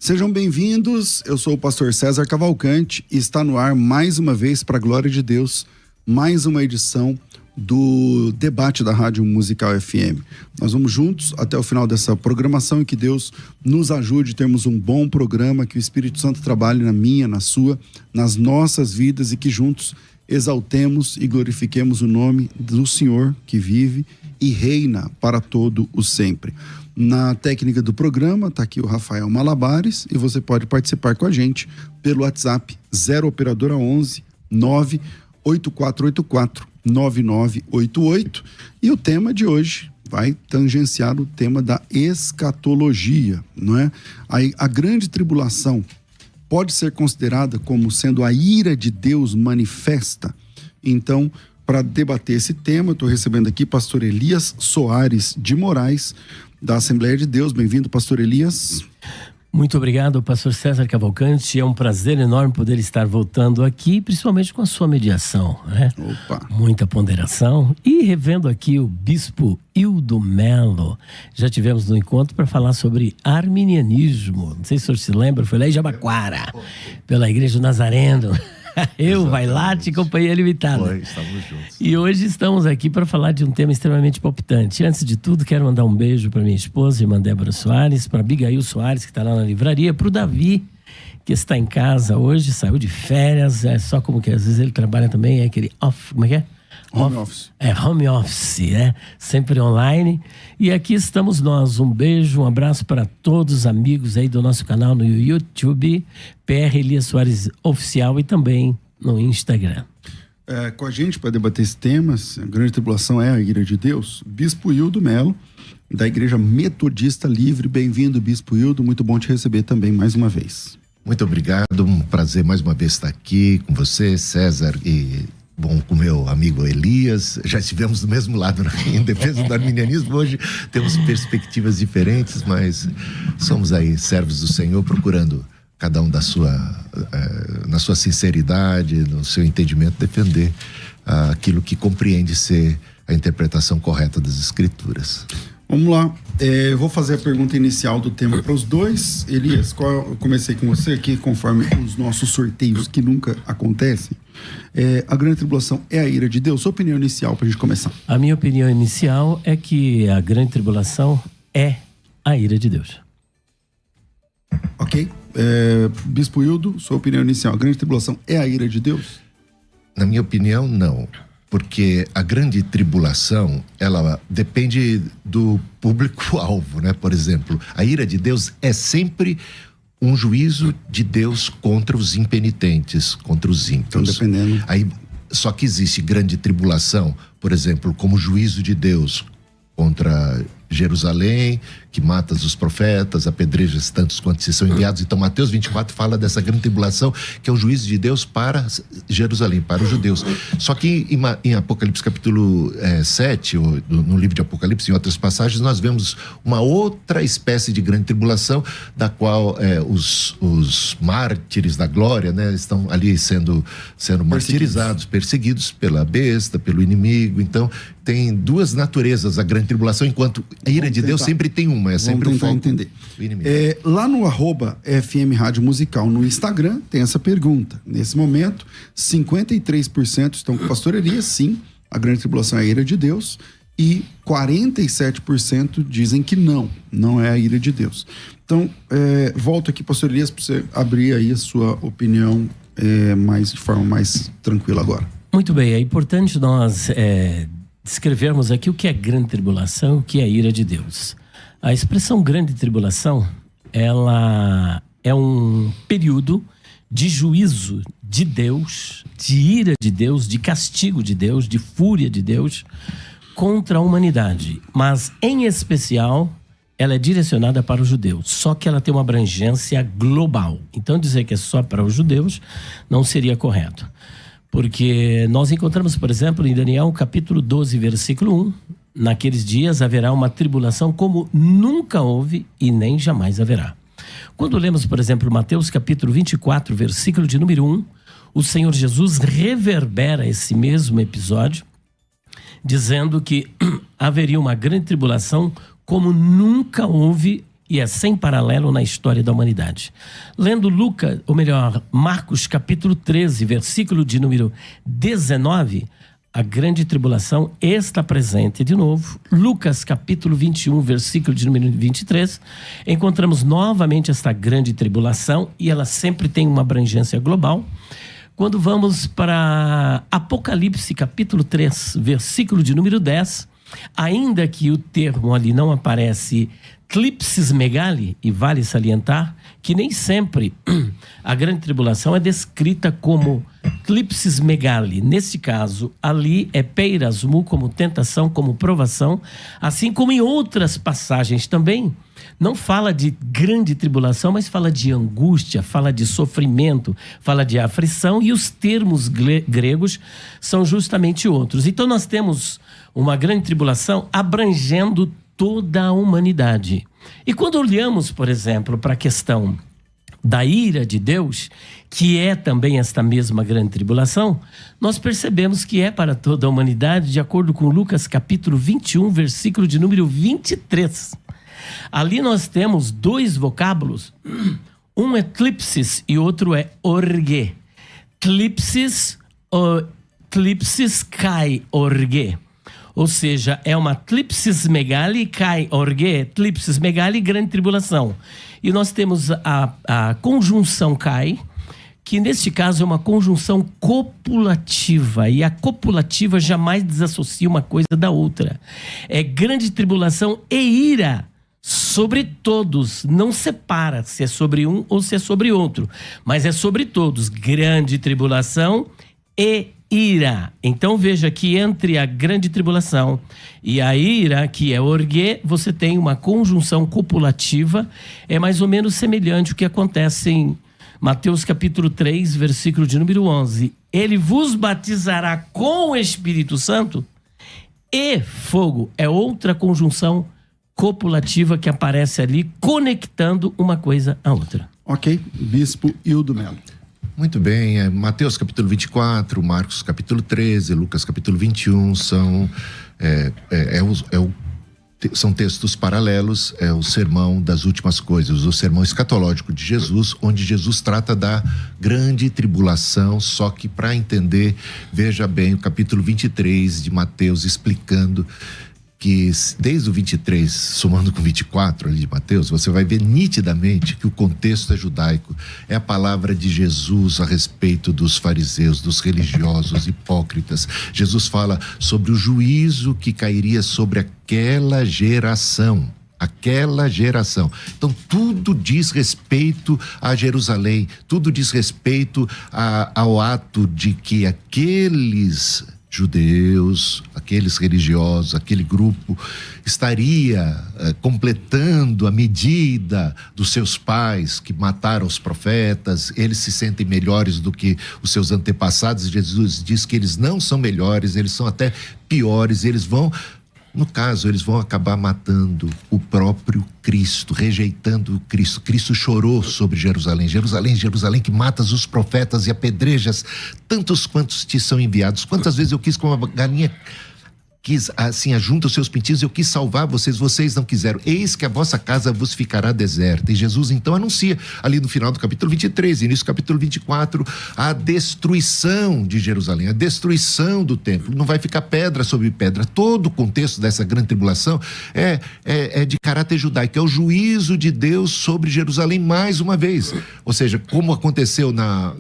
Sejam bem-vindos, eu sou o pastor César Cavalcante e está no ar mais uma vez, para a glória de Deus, mais uma edição do debate da Rádio Musical FM. Nós vamos juntos até o final dessa programação e que Deus nos ajude a termos um bom programa, que o Espírito Santo trabalhe na minha, na sua, nas nossas vidas e que juntos exaltemos e glorifiquemos o nome do Senhor que vive e reina para todo o sempre. Na técnica do programa, está aqui o Rafael Malabares e você pode participar com a gente pelo WhatsApp 0 Operadora 11 98484 9988 e o tema de hoje vai tangenciar o tema da escatologia, não é? A grande tribulação pode ser considerada como sendo a ira de Deus manifesta. Então, para debater esse tema, eu estou recebendo aqui pastor Elias Soares de Moraes, da Assembleia de Deus. Bem-vindo, pastor Elias. Muito obrigado, pastor César Cavalcante. É um prazer enorme poder estar voltando aqui, principalmente com a sua mediação, né? Opa! Muita ponderação. E revendo aqui o bispo Hildo Melo. Já tivemos no encontro para falar sobre arminianismo. Não sei se o senhor se lembra, foi lá em Jabaquara, pela Igreja do Nazareno. Eu, Vailate e Companhia Limitada. Foi, estamos juntos. E hoje estamos aqui para falar de um tema extremamente palpitante. Antes de tudo, quero mandar um beijo para minha esposa, irmã Débora Soares, para Abigail Soares, que está lá na livraria, para o Davi, que está em casa hoje, saiu de férias, é só como que às vezes ele trabalha também, é aquele off, como é que é? Home office. É, home office, né? Sempre online. E aqui estamos nós. Um beijo, um abraço para todos os amigos aí do nosso canal no YouTube, PR Elias Soares Oficial e também no Instagram. Com a gente para debater esse tema, a grande tribulação é a ira de Deus, Bispo Hildo Melo, da Igreja Metodista Livre. Bem-vindo, Bispo Hildo. Muito bom te receber também mais uma vez. Muito obrigado, um prazer mais uma vez estar aqui com você, César, e bom, com meu amigo Elias. Já estivemos do mesmo lado em defesa do arminianismo. Hoje temos perspectivas diferentes, mas somos aí servos do Senhor, procurando cada um na sua sinceridade, no seu entendimento, defender aquilo que compreende ser a interpretação correta das Escrituras. Vamos lá, eu vou fazer a pergunta inicial do tema para os dois. Elias, eu comecei com você aqui, conforme os nossos sorteios que nunca acontecem. A grande tribulação é a ira de Deus? Sua opinião inicial para a gente começar. A minha opinião inicial é que a grande tribulação é a ira de Deus. Ok. Bispo Hildo, sua opinião inicial, a grande tribulação é a ira de Deus? Na minha opinião, não. Porque a grande tribulação, ela depende do público-alvo, né? Por exemplo, a ira de Deus é sempre um juízo de Deus contra os impenitentes, contra os ímpios. Então, dependendo. Só que existe grande tribulação, por exemplo, como juízo de Deus contra Jerusalém, que mata os profetas, apedreja tantos quantos se são enviados. Então Mateus 24 fala dessa grande tribulação, que é o juízo de Deus para Jerusalém, para os judeus. Só que em Apocalipse capítulo 7, no livro de Apocalipse, em outras passagens, nós vemos uma outra espécie de grande tribulação, da qual os mártires da glória, né, estão ali sendo martirizados, perseguidos pela besta, pelo inimigo. Então tem duas naturezas a grande tribulação, enquanto a ira de Deus sempre tem uma, é sempre o foco entender. Do inimigo. Lá no @FM Rádio Musical no Instagram tem essa pergunta. Nesse momento, 53% estão com o pastor Elias, sim, a grande tribulação é a ira de Deus, e 47% dizem que não é a ira de Deus. Então, volto aqui, pastor Elias, para você abrir aí a sua opinião de forma mais tranquila agora. Muito bem, é importante nós descrevermos aqui o que é grande tribulação e o que é a ira de Deus. A expressão grande tribulação, ela é um período de juízo de Deus, de ira de Deus, de castigo de Deus, de fúria de Deus contra a humanidade. Mas, em especial, ela é direcionada para os judeus, só que ela tem uma abrangência global. Então, dizer que é só para os judeus não seria correto. Porque nós encontramos, por exemplo, em Daniel, capítulo 12, versículo 1, naqueles dias haverá uma tribulação como nunca houve e nem jamais haverá. Quando lemos, por exemplo, Mateus capítulo 24, versículo de número 1, o Senhor Jesus reverbera esse mesmo episódio, dizendo que haveria uma grande tribulação como nunca houve e é sem paralelo na história da humanidade. Lendo Marcos capítulo 13, versículo de número 19, a grande tribulação está presente de novo. Lucas capítulo 21, versículo de número 23, encontramos novamente esta grande tribulação, e ela sempre tem uma abrangência global. Quando vamos para Apocalipse capítulo 3, versículo de número 10, ainda que o termo ali não aparece Tlipsis Megali, e vale salientar que nem sempre a grande tribulação é descrita como Tlipsis Megali. Neste caso, ali é peirasmu, como tentação, como provação, assim como em outras passagens também. Não fala de grande tribulação, mas fala de angústia, fala de sofrimento, fala de aflição, e os termos gregos são justamente outros. Então nós temos uma grande tribulação abrangendo toda a humanidade. E quando olhamos, por exemplo, para a questão da ira de Deus, que é também esta mesma grande tribulação, nós percebemos que é para toda a humanidade, de acordo com Lucas capítulo 21, versículo de número 23. Ali nós temos dois vocábulos, um é tlipsis e outro é orge. Tlipsis kai orge. Ou seja, é uma tlipsis megali kai orge, tlipsis megali, grande tribulação. E nós temos a conjunção kai, que neste caso é uma conjunção copulativa, e a copulativa jamais desassocia uma coisa da outra. É grande tribulação e ira sobre todos, não separa se é sobre um ou se é sobre outro, mas é sobre todos, grande tribulação e ira. Então veja que entre a grande tribulação e a ira, que é orgue, você tem uma conjunção copulativa, é mais ou menos semelhante ao que acontece em Mateus capítulo 3, versículo de número 11. Ele vos batizará com o Espírito Santo e fogo. É outra conjunção copulativa que aparece ali, conectando uma coisa à outra. Ok, Bispo Hildo Melo. Muito bem, Mateus capítulo 24, Marcos capítulo 13, Lucas capítulo 21 são textos paralelos, é o sermão das últimas coisas, o sermão escatológico de Jesus, onde Jesus trata da grande tribulação, só que para entender, veja bem o capítulo 23 de Mateus explicando que desde o 23, somando com 24 ali de Mateus, você vai ver nitidamente que o contexto é judaico. É a palavra de Jesus a respeito dos fariseus, dos religiosos hipócritas. Jesus fala sobre o juízo que cairia sobre aquela geração. Então tudo diz respeito a Jerusalém, tudo diz respeito ao ato de que aqueles judeus, aqueles religiosos, aquele grupo estaria completando a medida dos seus pais que mataram os profetas. Eles se sentem melhores do que os seus antepassados. Jesus diz que eles não são melhores, eles são até piores. Eles vão acabar matando o próprio Cristo, rejeitando o Cristo. Cristo chorou sobre Jerusalém, Jerusalém que matas os profetas e apedrejas tantos quantos te são enviados. Quantas vezes eu quis, como uma galinha quis, assim, ajunta os seus pintinhos, eu quis salvar vocês não quiseram. Eis que a vossa casa vos ficará deserta. E Jesus então anuncia ali no final do capítulo 23, início do capítulo 24, a destruição de Jerusalém, a destruição do templo. Não vai ficar pedra sobre pedra. Todo o contexto dessa grande tribulação é de caráter judaico, é o juízo de Deus sobre Jerusalém mais uma vez. Ou seja, como aconteceu na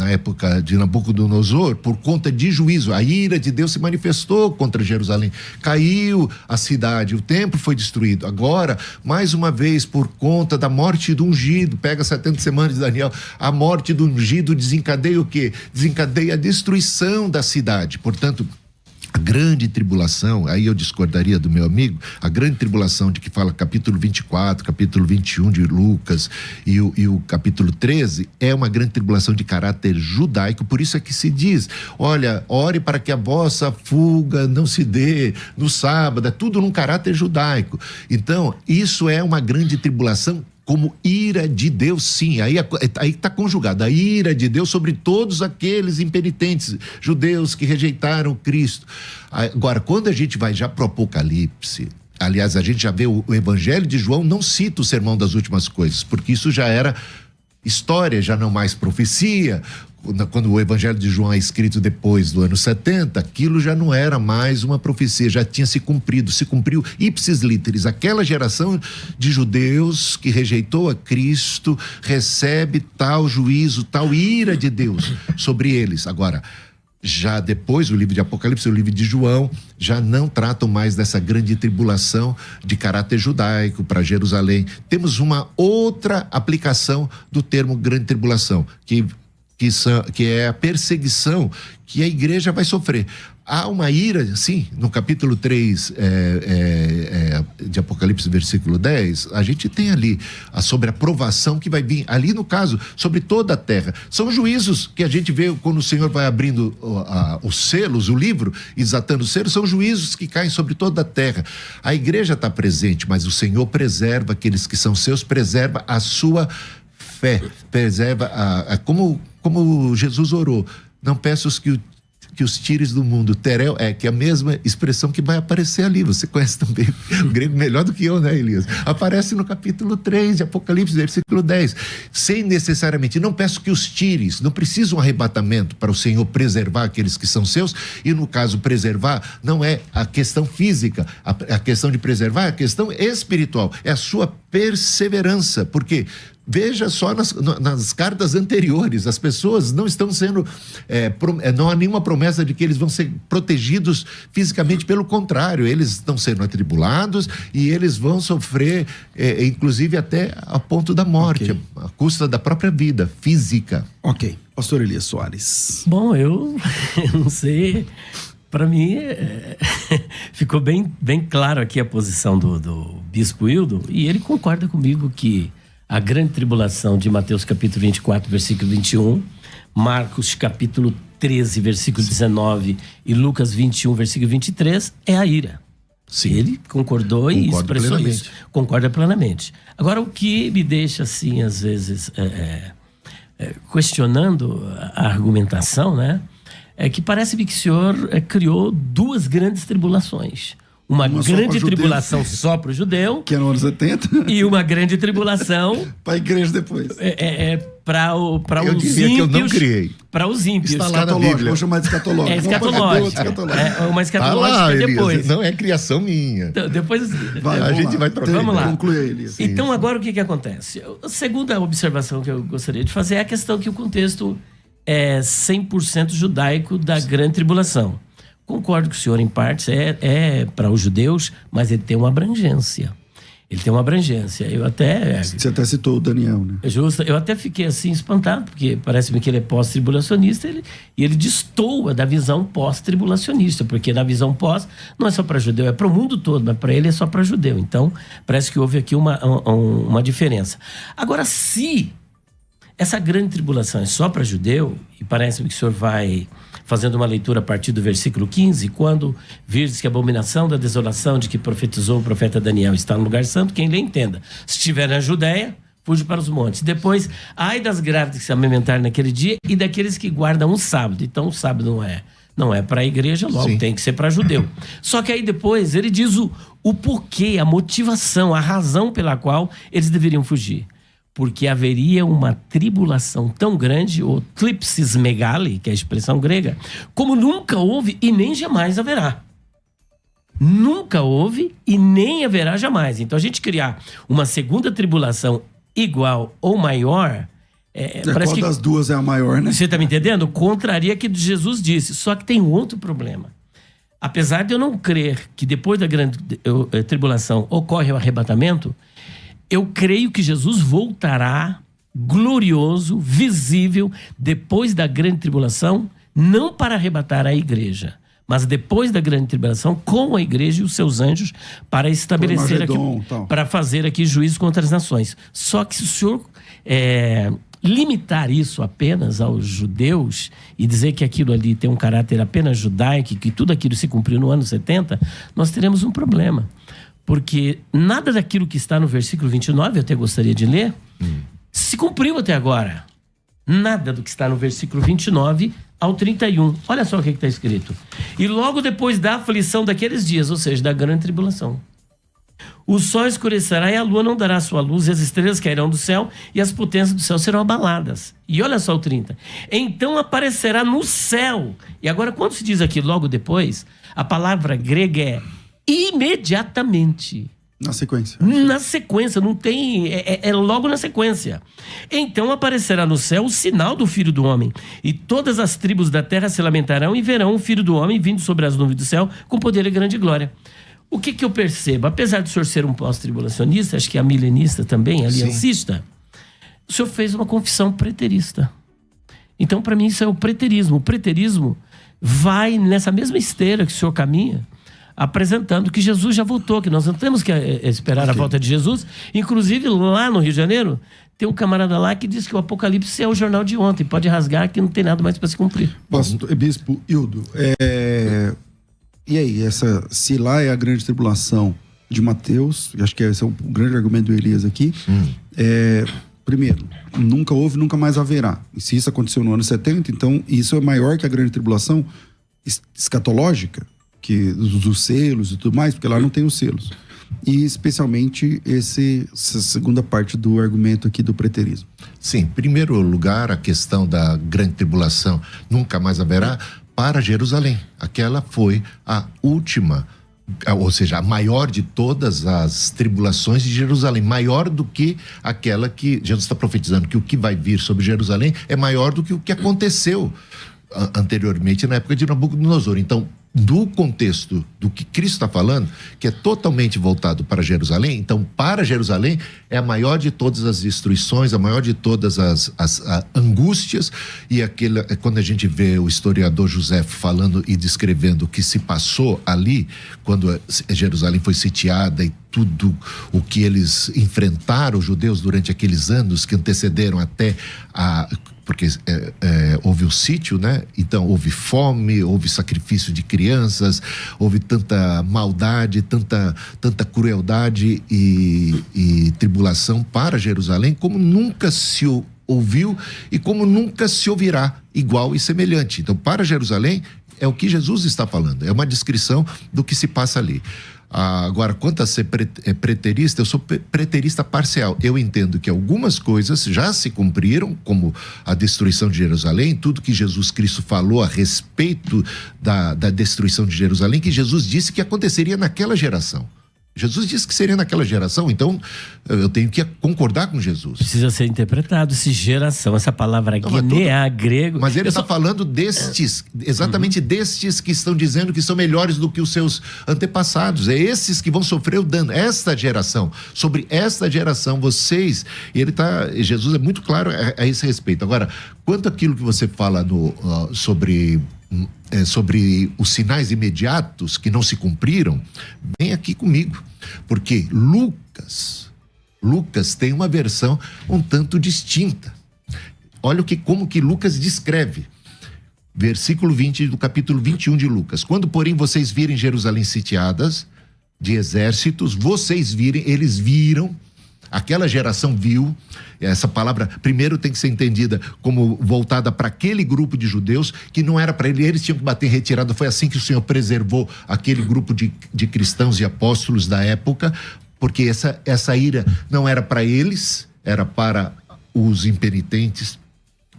época de Nabucodonosor, por conta de juízo, a ira de Deus se manifestou contra Jerusalém, caiu a cidade, o templo foi destruído. Agora, mais uma vez, por conta da morte do ungido, pega 70 semanas de Daniel, a morte do ungido desencadeia o quê? Desencadeia a destruição da cidade. Portanto, a grande tribulação, aí eu discordaria do meu amigo, a grande tribulação de que fala capítulo 24, capítulo 21 de Lucas e o capítulo 13, é uma grande tribulação de caráter judaico. Por isso é que se diz, olha, ore para que a vossa fuga não se dê no sábado, é tudo num caráter judaico. Então, isso é uma grande tribulação como ira de Deus, sim, aí está conjugado, a ira de Deus sobre todos aqueles impenitentes judeus que rejeitaram Cristo. Agora, quando a gente vai já para o Apocalipse, Aliás, a gente já vê o Evangelho de João não cita o sermão das últimas coisas, porque isso já era história, já não mais profecia. Quando o Evangelho de João é escrito depois do ano 70, aquilo já não era mais uma profecia, já tinha se cumpriu ipsis literis. Aquela geração de judeus que rejeitou a Cristo recebe tal juízo, tal ira de Deus sobre eles. Agora, já depois, o livro de Apocalipse e o livro de João já não tratam mais dessa grande tribulação de caráter judaico para Jerusalém. Temos uma outra aplicação do termo grande tribulação, que é a perseguição que a igreja vai sofrer. Há uma ira, sim, no capítulo 3 de Apocalipse, versículo 10, a gente tem ali sobre a provação que vai vir, ali no caso, sobre toda a terra. São juízos que a gente vê quando o Senhor vai abrindo os selos, o livro, e desatando os selos, são juízos que caem sobre toda a terra. A igreja está presente, mas o Senhor preserva aqueles que são seus, preserva a sua fé, preserva como Jesus orou. Não peço que os tires do mundo, terel, que é a mesma expressão que vai aparecer ali. Você conhece também o grego melhor do que eu, né, Elias? Aparece no capítulo 3 de Apocalipse, versículo 10. Sem necessariamente, não peço que os tires, não precisa um arrebatamento para o Senhor preservar aqueles que são seus, e no caso preservar não é a questão física, a questão de preservar é a questão espiritual, é a sua perseverança, porque veja só nas cartas anteriores, as pessoas não estão sendo, não há nenhuma promessa de que eles vão ser protegidos fisicamente, pelo contrário, eles estão sendo atribulados e eles vão sofrer, inclusive até a ponto da morte, a custa da própria vida física. Ok. Pastor Elias Soares. Bom, eu não sei, para mim ficou bem claro aqui a posição do Bispo Hildo, e ele concorda comigo que a grande tribulação de Mateus capítulo 24, versículo 21, Marcos capítulo 13, versículo 19 e Lucas 21, versículo 23, é a ira. Sim. Ele concordou e expressou plenamente. Isso. Concorda plenamente. Agora, o que me deixa, assim, às vezes, questionando a argumentação, né? É que parece-me que o senhor criou duas grandes tribulações. Uma grande tribulação só para o judeu. Que é no ano 70. E uma grande tribulação... para a igreja depois. Para os ímpios. Que eu não criei. Para os ímpios. Está lá na Bíblia. Vamos chamar de escatológico. É escatológico. Uma escatológica depois. Não é criação minha. Então, depois... a gente vai trocar. Vamos lá. Conclui aí, Elias. Então, agora o que acontece? A segunda observação que eu gostaria de fazer é a questão que o contexto é 100% judaico da grande tribulação. Concordo com o senhor em partes, é para os judeus, mas ele tem uma abrangência. Eu até... Você até citou o Daniel, né? Justo. Eu até fiquei assim espantado, porque parece-me que ele é pós-tribulacionista e ele destoa da visão pós-tribulacionista, porque na visão pós não é só para judeu, é para o mundo todo, mas para ele é só para judeu. Então, parece que houve aqui uma diferença. Agora, se essa grande tribulação é só para judeu, e parece-me que o senhor vai fazendo uma leitura a partir do versículo 15, quando virdes que a abominação da desolação de que profetizou o profeta Daniel está no lugar santo, quem lê entenda. Se estiver na Judéia, fuja para os montes. Depois, ai das grávidas que se amamentarem naquele dia e daqueles que guardam o sábado. Então, o sábado não é para a igreja, logo Sim. tem que ser para judeu. Só que aí depois ele diz o porquê, a motivação, a razão pela qual eles deveriam fugir. Porque haveria uma tribulação tão grande, ou tlipsis megali, que é a expressão grega, como nunca houve e nem jamais haverá. Nunca houve e nem haverá jamais. Então, a gente criar uma segunda tribulação igual ou maior... qual das duas é a maior, né? Você está me entendendo? Contraria o que Jesus disse. Só que tem outro problema. Apesar de eu não crer que depois da grande tribulação ocorre o arrebatamento... Eu creio que Jesus voltará glorioso, visível, depois da grande tribulação, não para arrebatar a igreja, mas depois da grande tribulação, com a igreja e os seus anjos, para estabelecer aqui, para fazer aqui juízo contra as nações. Só que se o senhor limitar isso apenas aos judeus e dizer que aquilo ali tem um caráter apenas judaico, que tudo aquilo se cumpriu no ano 70, nós teremos um problema. Porque nada daquilo que está no versículo 29, eu até gostaria de ler, se cumpriu até agora. Nada do que está no versículo 29 ao 31. Olha só o que está escrito. E logo depois da aflição daqueles dias, ou seja, da grande tribulação. O sol escurecerá e a lua não dará sua luz, e as estrelas cairão do céu e as potências do céu serão abaladas. E olha só o 30. Então aparecerá no céu. E agora, quando se diz aqui logo depois, a palavra grega é imediatamente. Na sequência. Na sequência, não tem... É logo na sequência. Então aparecerá no céu o sinal do Filho do Homem. E todas as tribos da terra se lamentarão e verão o Filho do Homem vindo sobre as nuvens do céu com poder e grande glória. O que eu percebo? Apesar de o senhor ser um pós-tribulacionista, acho que é milenista também, aliancista, o senhor fez uma confissão preterista. Então, para mim, isso é o preterismo. O preterismo vai nessa mesma esteira que o senhor caminha, apresentando que Jesus já voltou, que nós não temos que esperar a volta de Jesus. Inclusive, lá no Rio de Janeiro, tem um camarada lá que diz que o Apocalipse é o jornal de ontem. Pode rasgar que não tem nada mais para se cumprir. Bispo Hildo, e aí, se lá é a grande tribulação de Mateus, acho que esse é o grande argumento do Elias aqui, primeiro, nunca houve, nunca mais haverá. E se isso aconteceu no ano 70, então isso é maior que a grande tribulação escatológica, que dos selos e tudo mais, porque lá não tem os selos. E especialmente essa segunda parte do argumento aqui do preterismo. Sim, em primeiro lugar, a questão da grande tribulação nunca mais haverá para Jerusalém. Aquela foi a última, ou seja, a maior de todas as tribulações de Jerusalém, maior do que aquela que Jesus está profetizando, que o que vai vir sobre Jerusalém é maior do que o que aconteceu anteriormente na época de Nabucodonosor. Então, do contexto do que Cristo está falando, que é totalmente voltado para Jerusalém, então para Jerusalém é a maior de todas as destruições, a maior de todas as angústias, e quando a gente vê o historiador José falando e descrevendo o que se passou ali, quando Jerusalém foi sitiada e tudo o que eles enfrentaram, os judeus, durante aqueles anos que antecederam até porque houve o sítio, né? Então houve fome, houve sacrifício de crianças, houve tanta maldade, tanta crueldade e tribulação para Jerusalém, como nunca se ouviu e como nunca se ouvirá igual e semelhante. Então, para Jerusalém, é o que Jesus está falando, é uma descrição do que se passa ali. Agora, quanto a ser preterista, eu sou preterista parcial. Eu entendo que algumas coisas já se cumpriram, como a destruição de Jerusalém, tudo que Jesus Cristo falou a respeito da destruição de Jerusalém, que Jesus disse que aconteceria naquela geração. Jesus disse que seria naquela geração, então eu tenho que concordar com Jesus. Precisa ser interpretado, geração, essa palavra guineá, grego... Mas ele está falando destes, exatamente destes que estão dizendo que são melhores do que os seus antepassados. É esses que vão sofrer o dano, esta geração. Sobre esta geração, vocês... Jesus é muito claro a esse respeito. Agora, quanto àquilo que você fala sobre os sinais imediatos que não se cumpriram, vem aqui comigo, porque Lucas tem uma versão um tanto distinta. Olha como que Lucas descreve. Versículo 20 do capítulo 21 de Lucas. Quando, porém, vocês virem Jerusalém sitiadas de exércitos, eles viram, aquela geração viu. Essa palavra primeiro tem que ser entendida como voltada para aquele grupo de judeus, que não era para eles tinham que bater em retirada. Foi assim que o Senhor preservou aquele grupo de cristãos e apóstolos da época, porque essa ira não era para eles, era para os impenitentes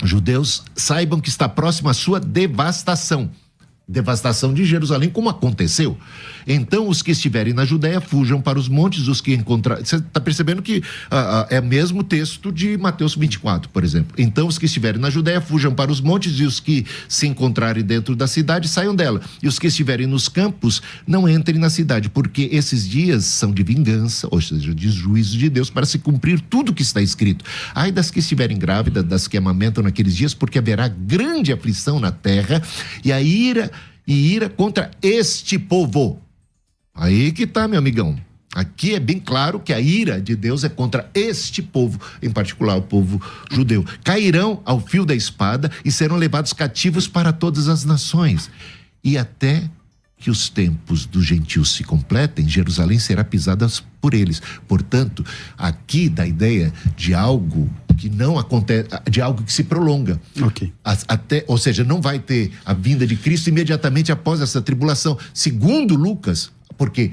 judeus. Saibam que está próxima a sua devastação de Jerusalém, como aconteceu. Então, os que estiverem na Judéia fujam para os montes, os que encontrarem... Você está percebendo que é o mesmo texto de Mateus 24, por exemplo. Então, os que estiverem na Judéia fujam para os montes, e os que se encontrarem dentro da cidade saiam dela. E os que estiverem nos campos não entrem na cidade, porque esses dias são de vingança, ou seja, de juízo de Deus, para se cumprir tudo o que está escrito. Ai das que estiverem grávidas, das que amamentam naqueles dias, porque haverá grande aflição na terra, e a ira contra este povo. Aí que tá, meu amigão. Aqui é bem claro que a ira de Deus é contra este povo, em particular o povo judeu. Cairão ao fio da espada e serão levados cativos para todas as nações. E até que os tempos dos gentios se completem, Jerusalém será pisada por eles. Portanto, aqui dá a ideia de algo que não acontece, de algo que se prolonga. Ok. Ou seja, não vai ter a vinda de Cristo imediatamente após essa tribulação. Segundo Lucas, porque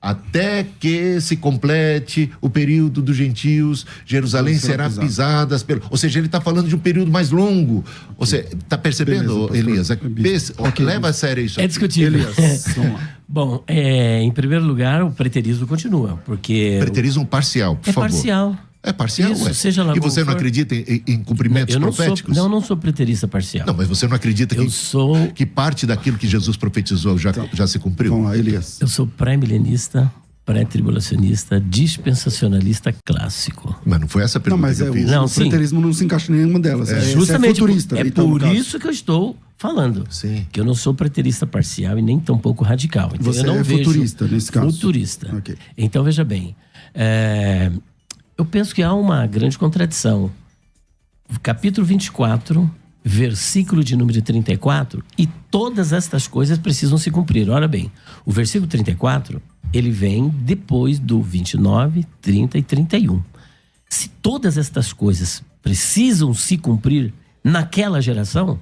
até que se complete o período dos gentios, Jerusalém será pisada. Ou seja, ele está falando de um período mais longo. Você está percebendo, Elias? Leva a sério isso. É discutível. Elias, vamos lá. Bom, em primeiro lugar, o preterismo continua, porque... Preterismo parcial, por favor. Parcial. É parcial, Isso, seja lá E você como não for. acredita em cumprimentos proféticos? Não sou preterista parcial. Não, mas você não acredita que parte daquilo que Jesus profetizou já se cumpriu? Vamos lá, Elias. Eu sou pré-milenista, pré-tribulacionista, dispensacionalista clássico. Mas não foi essa a pergunta que eu fiz. Não, o sim. preterismo não se encaixa em nenhuma delas. Justamente é futurista. então, no por caso. isso que eu estou falando. Sim. Que eu não sou preterista parcial e nem tampouco radical. Então, Você eu não é vejo futurista, nesse caso. Futurista. Ok. Então, veja bem. Eu penso que há uma grande contradição. Capítulo 24, versículo de número 34, e todas estas coisas precisam se cumprir. Ora bem, o versículo 34, ele vem depois do 29, 30 e 31. Se todas estas coisas precisam se cumprir naquela geração,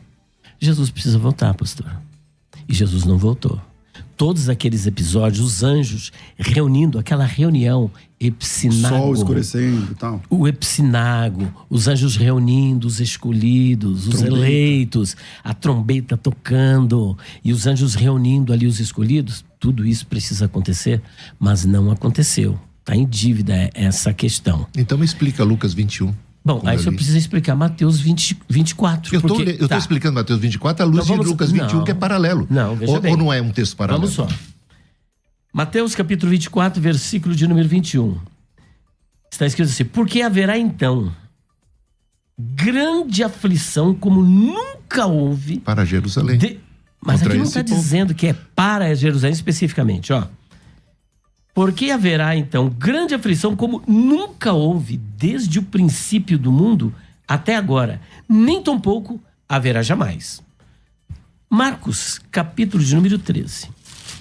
Jesus precisa voltar, pastor. E Jesus não voltou. Todos aqueles episódios, os anjos reunindo, aquela reunião, epsinago. Sol escurecendo e tal. O epsinago, os anjos reunindo, os escolhidos, os eleitos, a trombeta tocando e os anjos reunindo ali os escolhidos. Tudo isso precisa acontecer, mas não aconteceu. Está em dívida essa questão. Então me explica Lucas 21. Bom, aí eu preciso explicar Mateus 24. Eu estou explicando Mateus 24 à luz de Lucas 21, que é paralelo. Não, veja bem. Ou não é um texto paralelo? Vamos só. Mateus capítulo 24, versículo de número 21. Está escrito assim: porque haverá então grande aflição como nunca houve... Para Jerusalém. Mas Contra aqui não está dizendo que é para Jerusalém especificamente, ó. Porque haverá, então, grande aflição como nunca houve desde o princípio do mundo até agora. Nem tampouco haverá jamais. Marcos, capítulo de número 13.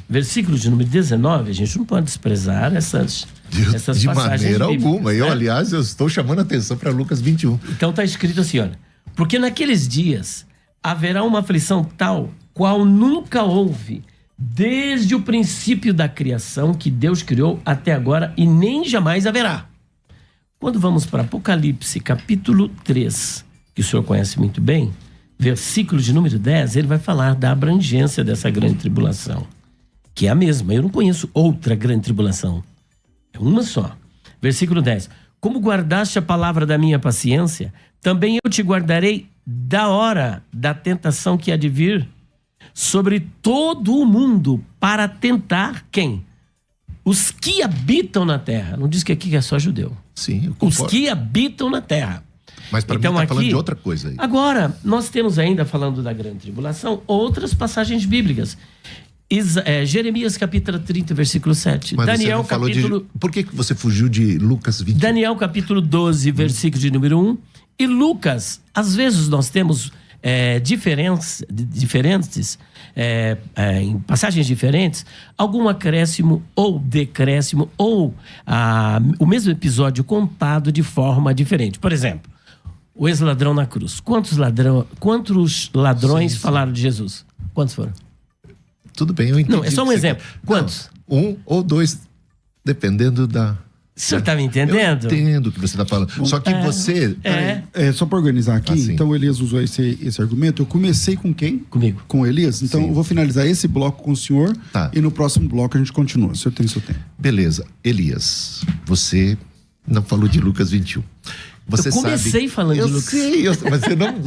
Versículo de número 19, a gente não pode desprezar essas de passagens maneira bíblicas, alguma. né? Aliás, eu estou chamando a atenção para Lucas 21. Então está escrito assim, olha. Porque naqueles dias haverá uma aflição tal qual nunca houve desde o princípio da criação que Deus criou até agora e nem jamais haverá. Quando vamos para Apocalipse, capítulo 3, que o senhor conhece muito bem, versículo de número 10, ele vai falar da abrangência dessa grande tribulação, que é a mesma. Eu não conheço outra grande tribulação. É uma só. Versículo 10. Como guardaste a palavra da minha paciência, também eu te guardarei da hora da tentação que há de vir sobre todo o mundo para tentar quem? Os que habitam na terra. Não diz que aqui é só judeu. Sim, eu concordo. Os que habitam na terra. Mas para então, mim está falando aqui, de outra coisa aí. Agora, nós temos ainda, falando da grande tribulação, outras passagens bíblicas. Jeremias capítulo 30, versículo 7. Mas Daniel você não capítulo... falou Por que você fugiu de Lucas 20? Daniel capítulo 12, versículo de número 1. E Lucas, às vezes nós temos diferentes em passagens diferentes, algum acréscimo ou decréscimo ou o mesmo episódio contado de forma diferente. Por exemplo, o ex-ladrão na cruz. Quantos ladrões falaram de Jesus? Quantos foram? Tudo bem, eu entendi. Não, é só um exemplo. Quantos? Um ou dois, dependendo da... O senhor está me entendendo? Eu entendo o que você está falando. Só que você... Só para organizar aqui, então o Elias usou esse argumento. Eu comecei com quem? Comigo. Com o Elias. Então eu vou finalizar esse bloco com o senhor e no próximo bloco a gente continua. O senhor tem seu tempo. Beleza. Elias, você não falou de Lucas 21. Eu comecei falando de Lucas. Eu sei, mas você não...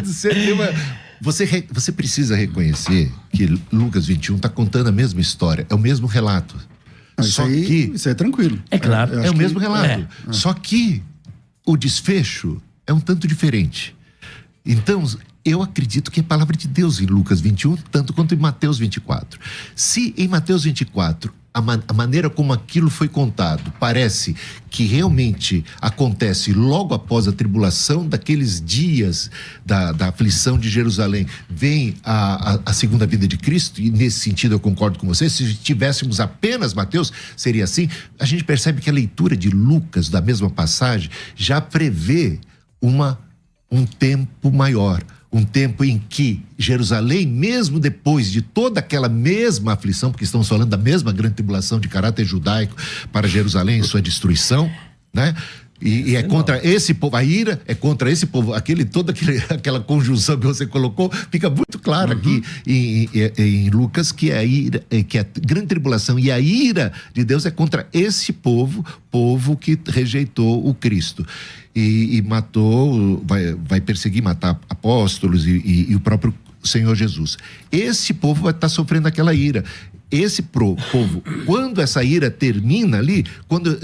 Você deu uma... Você precisa reconhecer que Lucas 21 está contando a mesma história, é o mesmo relato. Isso é tranquilo. É claro. É o mesmo relato. Só que o desfecho é um tanto diferente. Então, eu acredito que é palavra de Deus em Lucas 21, tanto quanto em Mateus 24. Se em Mateus 24... A maneira como aquilo foi contado parece que realmente acontece logo após a tribulação daqueles dias da aflição de Jerusalém, vem a segunda vinda de Cristo, e nesse sentido eu concordo com você. Se tivéssemos apenas Mateus, seria assim. A gente percebe que a leitura de Lucas, da mesma passagem, já prevê um tempo maior, um tempo em que Jerusalém, mesmo depois de toda aquela mesma aflição, porque estamos falando da mesma grande tribulação de caráter judaico para Jerusalém e sua destruição, né? E é contra esse povo, a ira é contra esse povo, aquela conjunção que você colocou, fica muito claro aqui em Lucas que a ira, que a grande tribulação e a ira de Deus é contra esse povo que rejeitou o Cristo e matou, vai perseguir, matar apóstolos e o próprio Senhor Jesus. Esse povo vai estar sofrendo aquela ira. Esse povo, quando essa ira termina ali, quando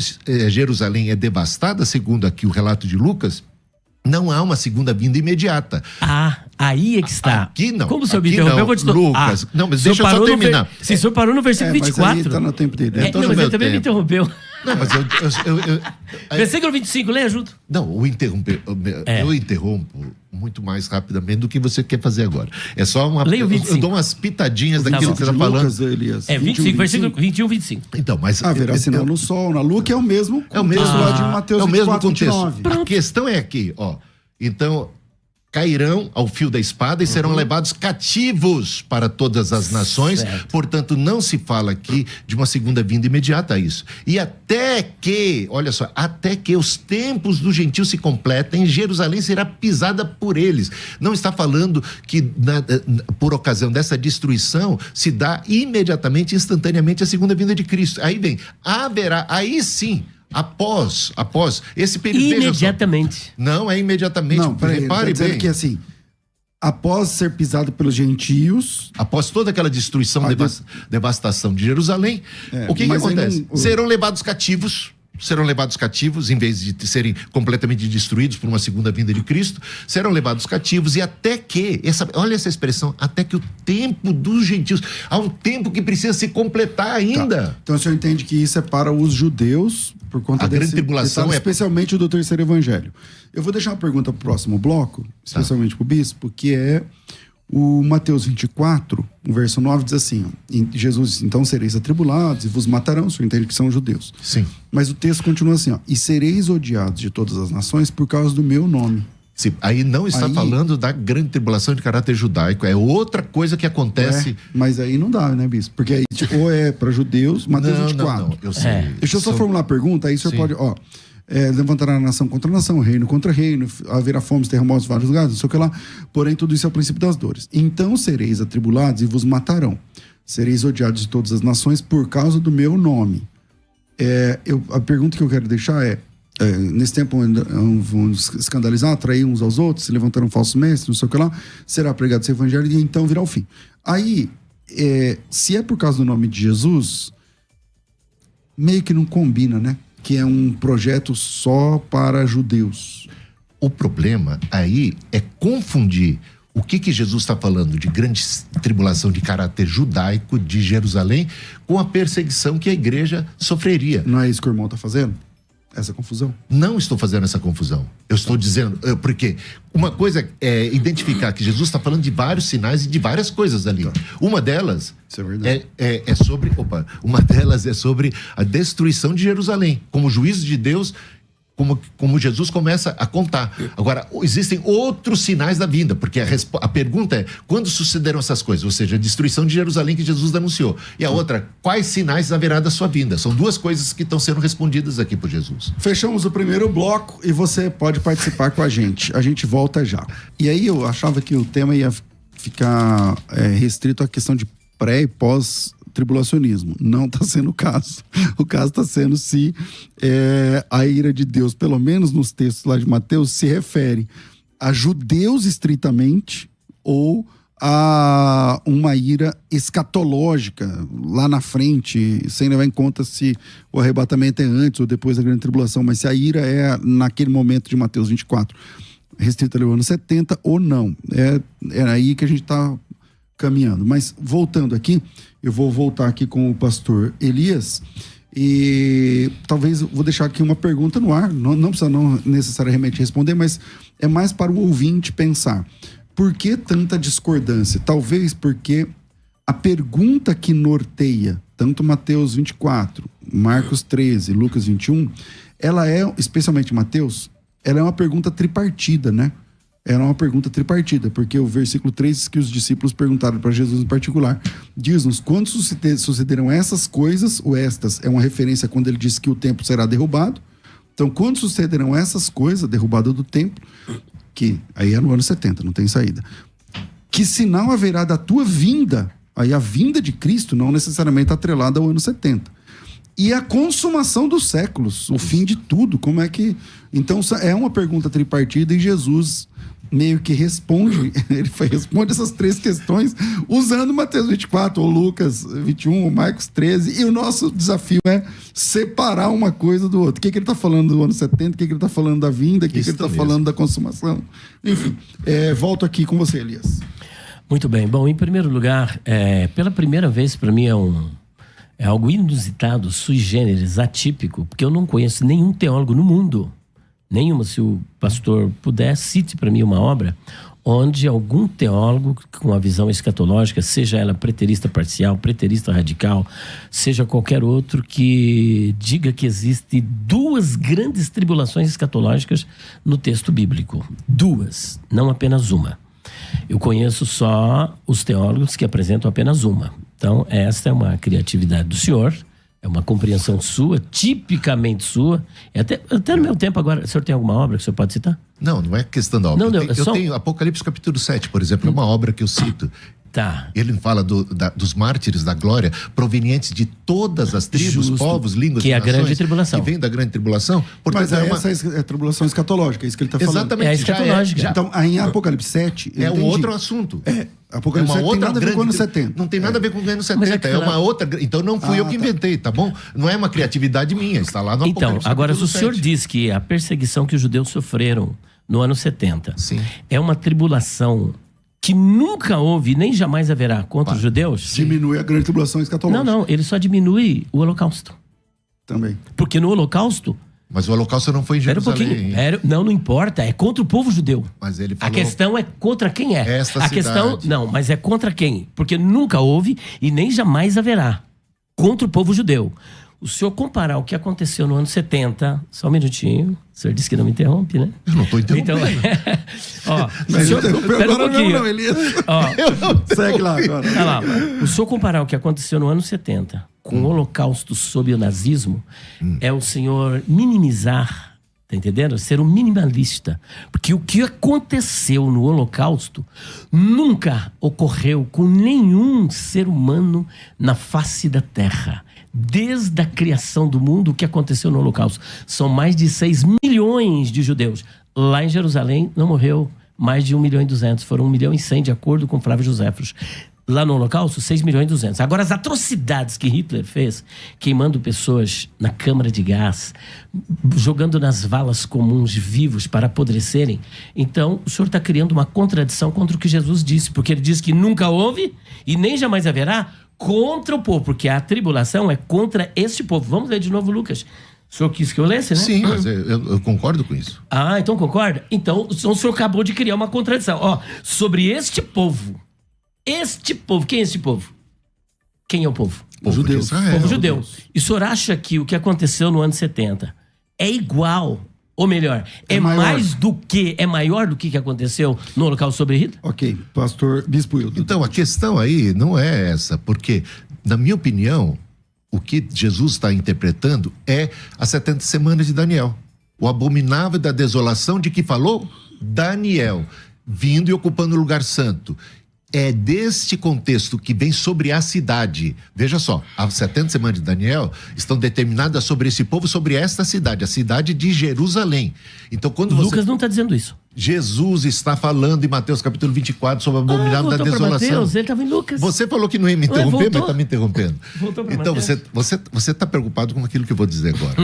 Jerusalém é devastada, segundo aqui o relato de Lucas, não há uma segunda vinda imediata. Aí é que está. Aqui não. Como o senhor me interrompeu, eu vou te Lucas, não, mas deixa eu só terminar. Se o senhor parou no versículo 24. Mas aí tá no tempo dele. Mas ele também me interrompeu. Não, mas Versículo 25, leia junto. Não, eu interrompo muito mais rapidamente do que você quer fazer agora. É só uma... Leia o 25. Eu dou umas pitadinhas daquilo que você está falando. Lucas, Elias, 25, versículo 21, 25. Então, mas... Haverá sinal no sol, na lua, que é o mesmo lá de Mateus 24, é o mesmo contexto. 29. A questão é aqui, ó. Então, cairão ao fio da espada e serão levados cativos para todas as nações. Certo. Portanto, não se fala aqui de uma segunda vinda imediata a isso. E até que, olha só, até que os tempos dos gentios se completem, Jerusalém será pisada por eles. Não está falando que por ocasião dessa destruição se dá imediatamente, instantaneamente a segunda vinda de Cristo. Aí haverá, aí sim, após esse período. Imediatamente. Não é imediatamente. Não, peraí, repare tá bem. que assim, após ser pisado pelos gentios, após toda aquela destruição, devastação de Jerusalém, o que acontece? Serão levados cativos, em vez de serem completamente destruídos por uma segunda vinda de Cristo, serão levados cativos e até que, olha essa expressão, até que o tempo dos gentios, há um tempo que precisa se completar ainda. Tá. Então o senhor entende que isso é para os judeus, por conta grande tribulação especialmente o do terceiro evangelho. Eu vou deixar uma pergunta para o próximo bloco, especialmente para o bispo, que é o Mateus 24, o verso 9 diz assim, Jesus, então sereis atribulados e vos matarão, o senhor entende que são judeus. Sim. Mas o texto continua assim, ó, e sereis odiados de todas as nações por causa do meu nome. Sim, aí não está falando da grande tribulação de caráter judaico, é outra coisa que acontece. Mas aí não dá, né, bispo? Porque aí ou é para judeus, Mateus 24. Não, eu sei. Deixa eu só formular a pergunta, aí o senhor pode, levantará a nação contra nação, reino contra reino, haverá fomes, terremotos em vários lugares, não sei o que lá. Porém, tudo isso é o princípio das dores. Então sereis atribulados e vos matarão. Sereis odiados de todas as nações por causa do meu nome. A pergunta que eu quero deixar nesse tempo vão escandalizar, atrair uns aos outros, se levantarão falsos mestres, não sei o que lá, será pregado esse evangelho e então virá o fim. Aí, se é por causa do nome de Jesus, meio que não combina, né? Que é um projeto só para judeus. O problema aí é confundir o que Jesus está falando de grande tribulação de caráter judaico de Jerusalém com a perseguição que a igreja sofreria. Não é isso que o irmão está fazendo? Essa confusão? Não estou fazendo essa confusão. Eu estou dizendo... Porque uma coisa é identificar que Jesus está falando de vários sinais e de várias coisas ali. Uma delas é sobre... uma delas é sobre a destruição de Jerusalém. Como juízo de Deus... Como Jesus começa a contar. Agora, existem outros sinais da vinda, porque a pergunta é, quando sucederão essas coisas? Ou seja, a destruição de Jerusalém que Jesus anunciou. E a outra, quais sinais haverá da sua vinda? São duas coisas que estão sendo respondidas aqui por Jesus. Fechamos o primeiro bloco e você pode participar com a gente. A gente volta já. E aí eu achava que o tema ia ficar restrito à questão de pré e pós tribulacionismo. Não está sendo o caso. O caso está sendo se a ira de Deus, pelo menos nos textos lá de Mateus, se refere a judeus estritamente ou a uma ira escatológica lá na frente, sem levar em conta se o arrebatamento é antes ou depois da grande tribulação, mas se a ira é naquele momento de Mateus 24, restrita ao ano 70 ou não. É aí que a gente está caminhando. Mas voltando aqui, eu vou voltar aqui com o pastor Elias e talvez vou deixar aqui uma pergunta no ar, não precisa não necessariamente responder, mas é mais para o ouvinte pensar. Por que tanta discordância? Talvez porque a pergunta que norteia tanto Mateus 24, Marcos 13, Lucas 21, ela é, especialmente Mateus, ela é uma pergunta tripartida, né? era uma pergunta tripartida, porque o versículo 3 diz que os discípulos perguntaram para Jesus em particular. Diz-nos, quando sucederão essas coisas, ou estas, é uma referência quando ele disse que o templo será derrubado. Então, quando sucederão essas coisas, derrubada do templo, que aí é no ano 70, não tem saída. Que sinal haverá da tua vinda? Aí a vinda de Cristo não necessariamente atrelada ao ano 70. E a consumação dos séculos, o fim de tudo, como é que... Então, é uma pergunta tripartida e Jesus meio que responde, responde essas 3 questões usando Mateus 24, ou Lucas 21, ou Marcos 13, e o nosso desafio é separar uma coisa do outro. O que ele está falando do ano 70, o que ele está falando da vinda, o que ele está falando da consumação. Enfim, volto aqui com você, Elias. Muito bem. Bom, em primeiro lugar, pela primeira vez, para mim é algo inusitado, sui generis, atípico, porque eu não conheço nenhum teólogo no mundo, nenhuma, se o pastor puder, cite para mim uma obra onde algum teólogo com a visão escatológica, seja ela preterista parcial, preterista radical, seja qualquer outro, que diga que existem 2 grandes tribulações escatológicas no texto bíblico. 2, não apenas uma. Eu conheço só os teólogos que apresentam apenas uma. Então, esta é uma criatividade do senhor, é uma compreensão sua, tipicamente sua. Até no meu tempo agora, o senhor tem alguma obra que o senhor pode citar? Não é questão da obra. Não, eu tenho Apocalipse capítulo 7, por exemplo, é uma obra que eu cito. Tá. Ele fala dos mártires da glória, provenientes de todas as tribos, povos, línguas que e é a nações, grande tribulação. que vem da grande tribulação. Mas essa é a tribulação escatológica, é isso que ele está falando. Exatamente. É a escatológica. Então, aí em Apocalipse 7... É um outro assunto. Apocalipse 7 tem nada a ver com o ano 70. Não tem nada a ver com o ano 70, é uma outra... Então não fui eu que inventei, tá bom? Não é uma criatividade minha, está lá no Apocalipse. Então, agora, se o senhor 7. diz que a perseguição que os judeus sofreram no ano 70 Sim. é uma tribulação que nunca houve, nem jamais haverá contra os judeus... Diminui a grande tribulação escatológica. Não, ele só diminui o holocausto. Também. Porque no holocausto... Mas o holocausto não foi em Jerusalém. Não importa, é contra o povo judeu. Mas ele falou... A questão é contra quem é. Esta a questão cidade. não, mas é contra quem? Porque nunca houve e nem jamais haverá contra o povo judeu. O senhor comparar o que aconteceu no ano 70, só um minutinho, o senhor disse que não me interrompe, né? Eu não estou interrompendo. Ó, Mas o senhor, agora um pouquinho. não, Elias. Ó, Segue lá agora. olha lá, o senhor comparar o que aconteceu no ano 70 com o holocausto sob o nazismo, é o senhor minimizar, tá entendendo? Ser um minimalista. Porque o que aconteceu no holocausto nunca ocorreu com nenhum ser humano na face da terra. Desde a criação do mundo, o que aconteceu no holocausto? São mais de 6 milhões de judeus. Lá em Jerusalém não morreu mais de 1 milhão e 200. Foram 1 milhão e 100, de acordo com Flávio Joséfos. Lá no holocausto, 6 milhões e 200. Agora, as atrocidades que Hitler fez, queimando pessoas na câmara de gás, jogando nas valas comuns vivos para apodrecerem. Então, o senhor está criando uma contradição contra o que Jesus disse, porque ele diz que nunca houve e nem jamais haverá contra o povo, porque a tribulação é contra este povo. Vamos ler de novo, Lucas. O senhor quis que eu lesse, né? Sim, mas eu concordo com isso. Ah, então concorda? Então, o senhor acabou de criar uma contradição. Ó, sobre este povo, quem é este povo? Quem é o povo? Povo Judeu. de Israel. Povo judeu. E o senhor acha que o que aconteceu no ano 70 é igual, ou melhor, é maior do que aconteceu no holocausto sobre Hitler? Ok, pastor Bispo Hildo. Então, a questão aí não é essa, porque, na minha opinião, o que Jesus está interpretando é as 70 semanas de Daniel. O abominável da desolação de que falou Daniel, vindo e ocupando o lugar santo. É deste contexto que vem sobre a cidade. Veja só, as 70 semanas de Daniel estão determinadas sobre esse povo, sobre esta cidade, a cidade de Jerusalém. Então, quando Lucas não está dizendo isso. Jesus está falando em Mateus capítulo 24 sobre o abominável da desolação. Mateus, ele estava em Lucas. Você falou que não ia me interromper, mas está me interrompendo. Voltou para Então, Mateus. você está preocupado com aquilo que eu vou dizer agora.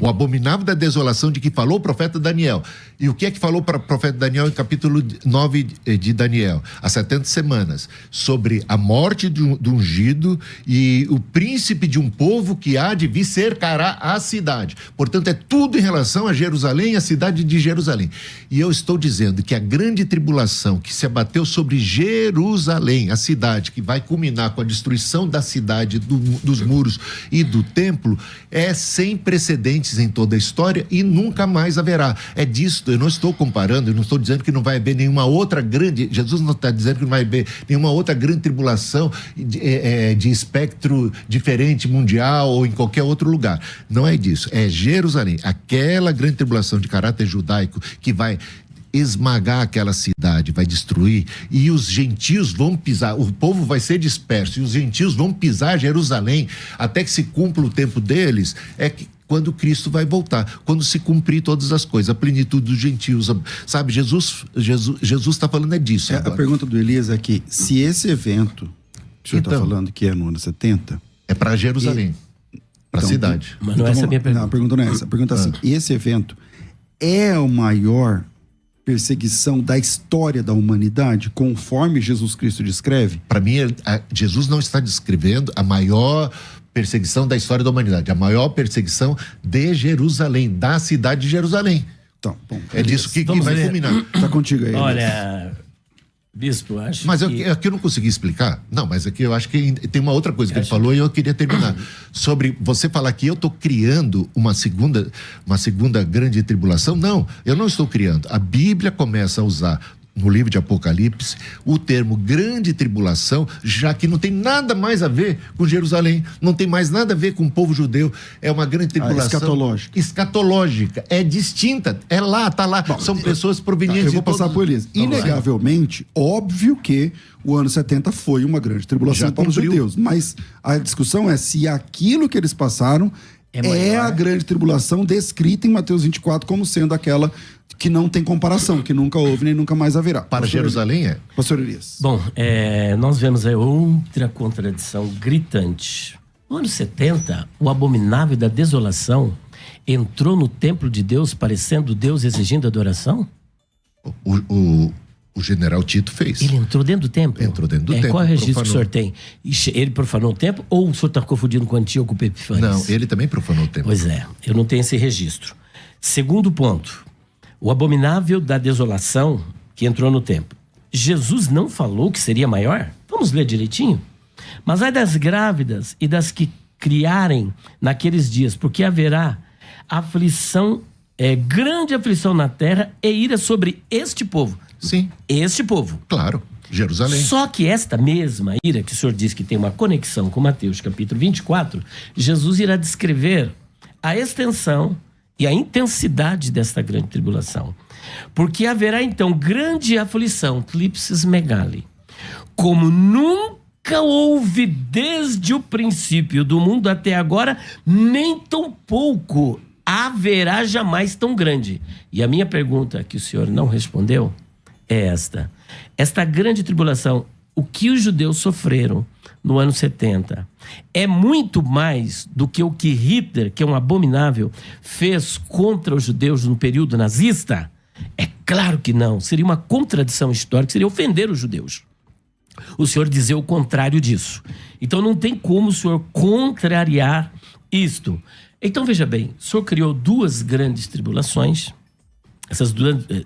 O abominável da desolação de que falou o profeta Daniel. E o que é que falou para o profeta Daniel em capítulo 9 de Daniel? As 70 semanas. Sobre a morte do ungido e o príncipe de um povo que há de vir cercará a cidade. Portanto, é tudo em relação a Jerusalém, a cidade de Jerusalém. E eu estou dizendo que a grande tribulação que se abateu sobre Jerusalém, a cidade que vai culminar com a destruição da cidade, dos muros e do templo, é sem precedentes em toda a história e nunca mais haverá. É disso, eu não estou comparando, eu não estou dizendo que não vai haver nenhuma outra grande, Jesus não está dizendo que não vai haver nenhuma outra grande tribulação de espectro diferente, mundial ou em qualquer outro lugar. Não é disso, é Jerusalém, aquela grande tribulação de caráter judaico que vai esmagar aquela cidade, vai destruir, e os gentios vão pisar, o povo vai ser disperso e os gentios vão pisar Jerusalém até que se cumpra o tempo deles, é que quando Cristo vai voltar, quando se cumprir todas as coisas, a plenitude dos gentios, sabe, Jesus está falando disso. A pergunta do Elias é que se esse evento que o senhor está falando que é no ano 70... É para Jerusalém, para a cidade. Mas não é essa a minha pergunta. Não, a pergunta não é essa. A pergunta é assim, esse evento é a maior perseguição da história da humanidade, conforme Jesus Cristo descreve? Para mim, Jesus não está descrevendo a maior perseguição da história da humanidade, a maior perseguição de Jerusalém, da cidade de Jerusalém. Então, bom, é disso que vai culminar. Tá contigo aí. Olha, bispo, acho mas que... aqui eu não consegui explicar. Não, mas aqui eu acho que tem uma outra coisa que ele falou e eu queria terminar. Sobre você falar que eu estou criando uma segunda grande tribulação. Não, eu não estou criando. A Bíblia começa a usar no livro de Apocalipse o termo grande tribulação, já que não tem nada mais a ver com Jerusalém, não tem mais nada a ver com o povo judeu, é uma grande tribulação escatológica, é distinta, é lá, tá lá. Bom, são pessoas provenientes eu vou passar por eles. Inegavelmente, óbvio que o ano 70 foi uma grande tribulação para os judeus, mas a discussão é se aquilo que eles passaram é a grande tribulação descrita em Mateus 24 como sendo aquela que não tem comparação, que nunca houve nem nunca mais haverá. Para Jerusalém é? Pastor Elias. Bom, nós vemos aí outra contradição gritante. No ano 70, o abominável da desolação entrou no templo de Deus parecendo Deus exigindo adoração? O general Tito fez. Ele entrou dentro do templo? Entrou dentro do templo. Qual é o registro que o senhor tem? Ele profanou o templo ou o senhor está confundindo com Antíoco Epífanes? Não, ele também profanou o templo. Pois é, eu não tenho esse registro. Segundo ponto, o abominável da desolação que entrou no templo. Jesus não falou que seria maior? Vamos ler direitinho? Mas ai das grávidas e das que criarem naqueles dias, porque haverá aflição, grande aflição na terra e ira sobre este povo. Sim. Este povo. Claro, Jerusalém. Só que esta mesma ira, que o senhor diz que tem uma conexão com Mateus capítulo 24, Jesus irá descrever a extensão e a intensidade desta grande tribulação. Porque haverá então grande aflição, tlipsis megali, como nunca houve desde o princípio do mundo até agora, nem tão pouco haverá jamais tão grande. E a minha pergunta, que o senhor não respondeu, é esta. Esta grande tribulação, o que os judeus sofreram no ano 70, é muito mais do que o que Hitler, que é um abominável, fez contra os judeus no período nazista? É claro que não. Seria uma contradição histórica, seria ofender os judeus. O senhor dizer o contrário disso. Então não tem como o senhor contrariar isto. Então veja bem, o senhor criou duas grandes tribulações.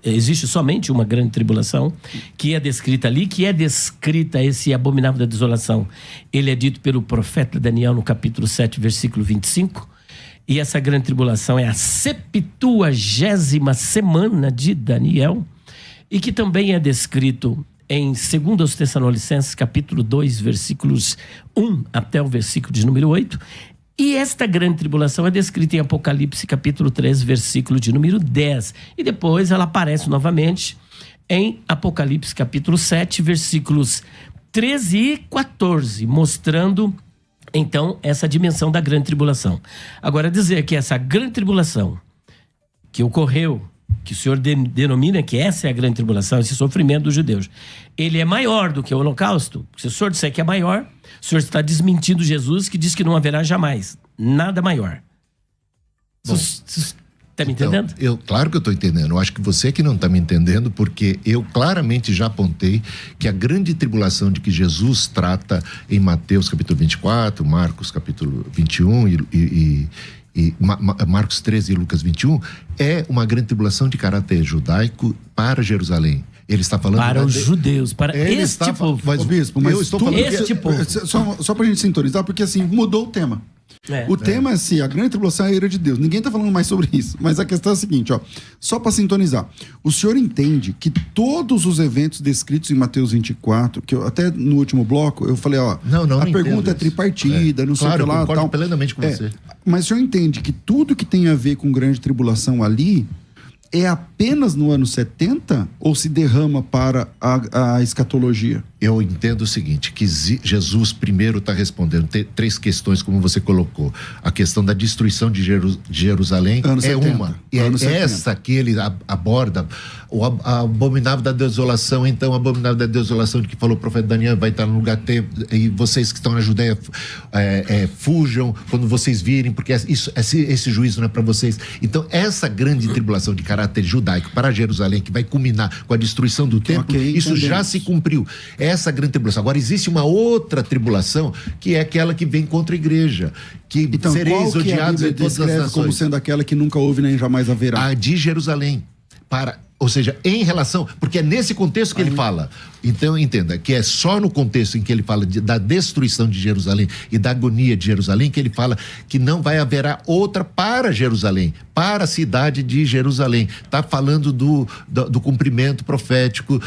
Existe somente uma grande tribulação que é descrita ali, que é descrita esse abominável da desolação. Ele é dito pelo profeta Daniel no capítulo 7, versículo 25. E essa grande tribulação é a 70ª semana de Daniel, e que também é descrito em 2 Tessalonicenses capítulo 2, versículos 1 até o versículo de número 8. E esta grande tribulação é descrita em Apocalipse capítulo 3, versículo de número 10. E depois ela aparece novamente em Apocalipse capítulo 7, versículos 13 e 14, mostrando então essa dimensão da grande tribulação. Agora, dizer que essa grande tribulação que ocorreu, que o senhor denomina que essa é a grande tribulação, esse sofrimento dos judeus, ele é maior do que o holocausto? Se o senhor disser que é maior, o senhor está desmentindo Jesus, que diz que não haverá jamais nada maior. Está me entendendo? Claro que eu estou entendendo. Eu acho que você que não está me entendendo, porque eu claramente já apontei que a grande tribulação de que Jesus trata em Mateus capítulo 24, Marcos capítulo 21 e Marcos 13 e Lucas 21, é uma grande tribulação de caráter judaico para Jerusalém. Ele está falando... Para os judeus, para este povo. Mas, bispo, mas eu estou falando este povo. Só pra gente sintonizar, porque assim, mudou o tema. O tema é assim, a grande tribulação é a ira de Deus. Ninguém tá falando mais sobre isso. Mas a questão é a seguinte, ó. Só para sintonizar. O senhor entende que todos os eventos descritos em Mateus 24, que eu, até no último bloco, eu falei, ó, a pergunta é tripartida, não sei o que lá. Claro, eu concordo tal. plenamente com você. Mas o senhor entende que tudo que tem a ver com grande tribulação ali é apenas no ano 70 ou se derrama para a escatologia? Eu entendo o seguinte, que Jesus primeiro está respondendo três questões, como você colocou. A questão da destruição de Jerusalém ano é 70, uma. E é essa que ele aborda. O abominável da desolação, então, o abominável da desolação de que falou o profeta Daniel, vai estar no lugar e vocês que estão na Judéia fujam quando vocês virem, porque esse juízo não é para vocês. Então, essa grande tribulação de caráter judaico para Jerusalém, que vai culminar com a destruição do templo, isso já se cumpriu. Essa grande tribulação. Agora, existe uma outra tribulação, que é aquela que vem contra a igreja. Que então, sereis qual que odiados a Bíblia em todas as descreve nações. como sendo aquela que nunca houve nem jamais haverá? A de Jerusalém. Ou seja, em relação... Porque é nesse contexto que ele fala. Então, entenda, que é só no contexto em que ele fala da destruição de Jerusalém e da agonia de Jerusalém que ele fala que não vai haverá outra para Jerusalém, para a cidade de Jerusalém. Está falando do cumprimento profético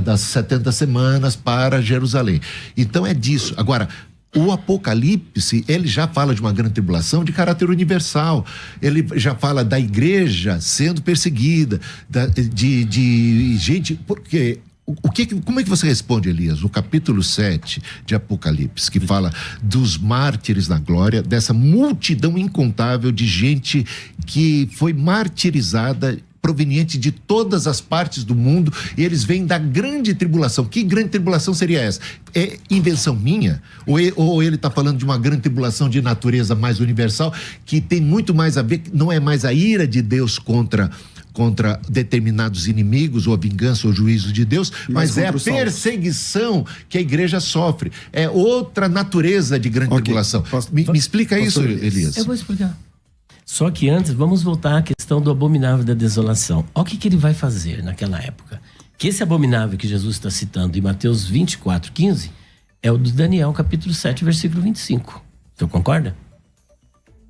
das 70 semanas para Jerusalém. Então, é disso. Agora... O Apocalipse, ele já fala de uma grande tribulação de caráter universal. Ele já fala da igreja sendo perseguida, de gente... Porque... Como é que você responde, Elias? O capítulo 7 de Apocalipse, que fala dos mártires na glória, dessa multidão incontável de gente que foi martirizada, proveniente de todas as partes do mundo, e eles vêm da grande tribulação. Que grande tribulação seria essa? É invenção minha? Ou ele está falando de uma grande tribulação de natureza mais universal, que tem muito mais a ver, não é mais a ira de Deus contra determinados inimigos, ou a vingança ou o juízo de Deus, mas é a perseguição que a igreja sofre. É outra natureza de grande tribulação. Me explica isso, Elias. Eu vou explicar. Só que antes, vamos voltar à questão do abominável da desolação. Olha o que ele vai fazer naquela época. Que esse abominável que Jesus está citando em Mateus 24, 15, é o de Daniel, capítulo 7, versículo 25. O senhor concorda?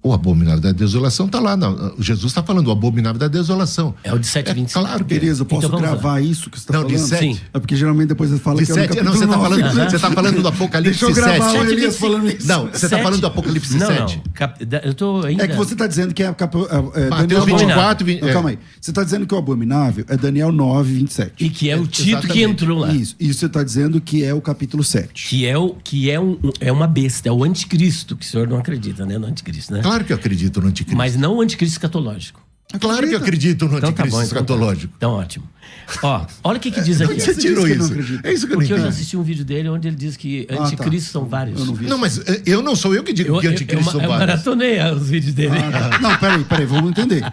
O abominável da desolação está lá. Jesus está falando, o abominável da desolação. É o de 7,25. Claro que Beleza, eu posso então, gravar isso que você está falando? De 7. Sim. É porque geralmente depois você fala De que 7. é no Não, você capítulo está falando do Apocalipse 7. Deixa eu gravar o 7, Elias falando isso. Não, você está falando do Apocalipse 7. Não. Eu tô ainda... É que você está dizendo que é Mateus 24... Calma aí. Você está dizendo que o abominável é Daniel 9, 27. E que é o Tito Exatamente. que entrou lá. Isso. E você está dizendo que é o capítulo 7. Que é uma besta, é o anticristo, que o senhor não acredita, né? No anticristo, né? Claro que eu acredito no anticristo. Mas não o anticristo escatológico. Claro que eu acredito no anticristo escatológico. Então, ótimo. Ó, olha o que diz aqui. Você tirou que não isso? acredita. É isso que eu não Porque eu já entendo. assisti um vídeo dele onde ele diz que anticristos são vários. Eu não vi. Não, mas eu não sou eu que digo que anticristo são Eu vários. maratonei os vídeos dele. Não, peraí, vamos entender.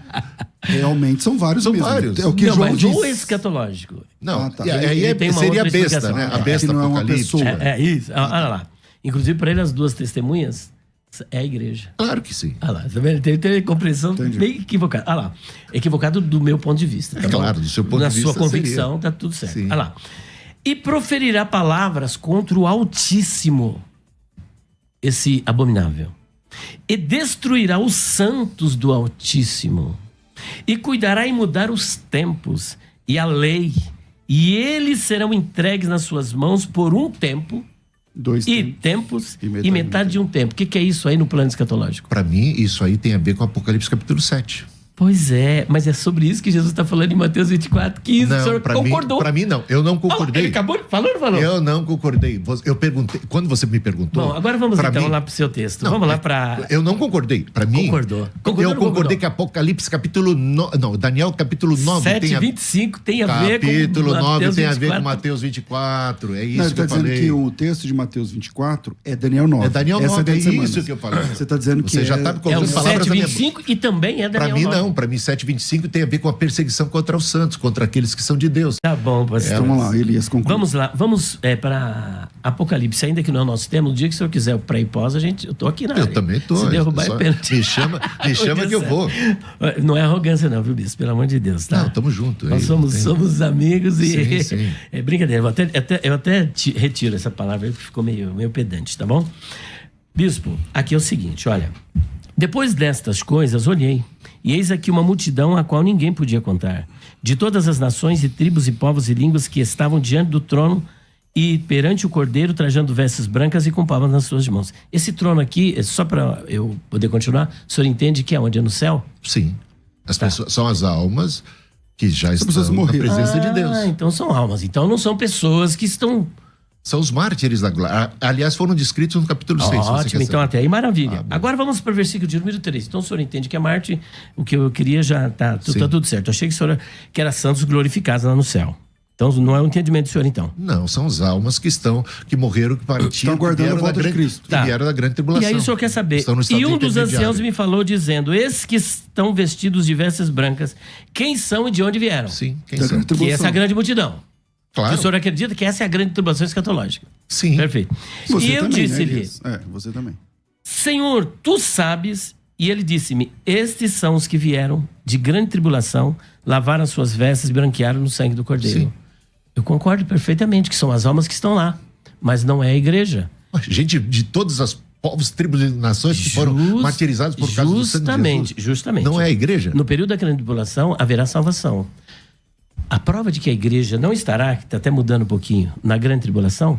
Realmente são vários São mesmo. vários. É o que Não, João mas diz. o escatológico. Não, tá. e aí Ele tem uma seria a outra besta, explicação. né? A besta que não é uma apocalíptica. pessoa. É isso. Olha lá. Inclusive, para ele, as duas testemunhas é a igreja. Claro que sim. Olha lá, tá vendo? Tem compreensão bem equivocada. Olha lá, equivocado do meu ponto de vista. Tá bom? Claro, do seu ponto de vista Na sua convicção, seria. tá tudo certo. Sim. Olha lá. E proferirá palavras contra o Altíssimo, esse abominável, e destruirá os santos do Altíssimo, e cuidará em mudar os tempos e a lei, e eles serão entregues nas suas mãos por um tempo, 2 e tempos. tempos e metade de um tempo. O que é isso aí no plano escatológico? Para mim, isso aí tem a ver com Apocalipse capítulo 7. Pois é, mas é sobre isso que Jesus está falando em Mateus 24, 15. O senhor concordou? Para mim não. Eu não concordei. Ele acabou de falar ou não falou? Eu não concordei. Eu perguntei. Quando você me perguntou. Bom, agora vamos então lá para o seu texto. Vamos lá para. Eu não concordei. Para mim. Concordou. Eu concordei que Apocalipse capítulo 9. Não, Daniel capítulo 9 tem 25 tem a ver com. Capítulo 9 tem a ver 24. com Mateus 24. É isso Não, ele que eu está dizendo falei. que o texto de Mateus 24 é Daniel 9. É Daniel 9, Essa é das semanas. isso que eu falei. Você está dizendo que Você já está É o colocando palavras na minha boca. 7:25 e também é Para Daniel mim 9. não. João, para mim, 7:25 tem a ver com a perseguição contra os santos, contra aqueles que são de Deus. Tá bom, pastor. Vamos lá, Elias, conclui. Vamos lá, vamos para Apocalipse, ainda que não é o nosso tema. No dia que o senhor quiser o pré e pós, eu tô aqui na área. Eu também tô. Se derrubar é pênalti. Me chama que eu vou. Não é arrogância não, viu, bispo? Pelo amor de Deus, tá? Não, tamo junto. Nós somos amigos e... Sim. É brincadeira, eu até retiro essa palavra aí, que ficou meio pedante, tá bom? Bispo, aqui é o seguinte, olha. Depois destas coisas, olhei, e eis aqui uma multidão a qual ninguém podia contar, de todas as nações e tribos e povos e línguas que estavam diante do trono e perante o Cordeiro, trajando vestes brancas e com palmas nas suas mãos. Esse trono aqui, só para eu poder continuar, o senhor entende que é onde? É no céu? Sim. As pessoas são as almas que já estão na presença de Deus. Então são almas. Então não são pessoas que estão... São os mártires da glória. Aliás, foram descritos no capítulo 6. Ótimo, então até aí maravilha. Agora vamos para o versículo de número 3. Então o senhor entende que a Marte, o que eu queria já tá tudo certo. Eu achei que o senhor que era santos glorificados lá no céu. Então não é o entendimento do senhor, então. Não, são as almas que morreram, que partiram, estão aguardando a volta de Cristo. Que vieram da grande tribulação. E aí o senhor quer saber. E um dos anciãos me falou dizendo, esses que estão vestidos de vestes brancas, quem são e de onde vieram? Sim, quem são? Que essa é a grande multidão. Claro. O senhor acredita que essa é a grande tribulação escatológica? Sim. Perfeito. Você e eu também, disse-lhe... você também. Senhor, tu sabes... E ele disse-me, estes são os que vieram de grande tribulação, lavaram as suas vestes e branquearam no sangue do Cordeiro. Sim. Eu concordo perfeitamente que são as almas que estão lá, mas não é a igreja. Gente de todas as povos, tribos e nações que foram martirizados por causa do sangue de Jesus. Justamente. Não é a igreja? No período da grande tribulação, haverá salvação. A prova de que a igreja não estará, que está até mudando um pouquinho, na grande tribulação,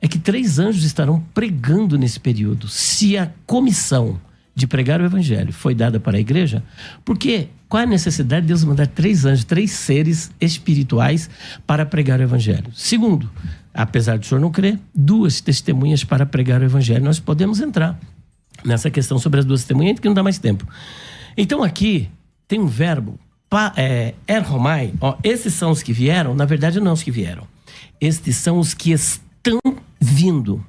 é que 3 anjos estarão pregando nesse período. Se a comissão de pregar o evangelho foi dada para a igreja, porque qual é a necessidade de Deus mandar 3 anjos, 3 seres espirituais para pregar o evangelho? Segundo, apesar do senhor não crer, 2 testemunhas para pregar o evangelho. Nós podemos entrar nessa questão sobre as 2 testemunhas, que não dá mais tempo. Então aqui tem um verbo, erhomai, esses são os que vieram, na verdade não os que vieram. Estes são os que estão vindo.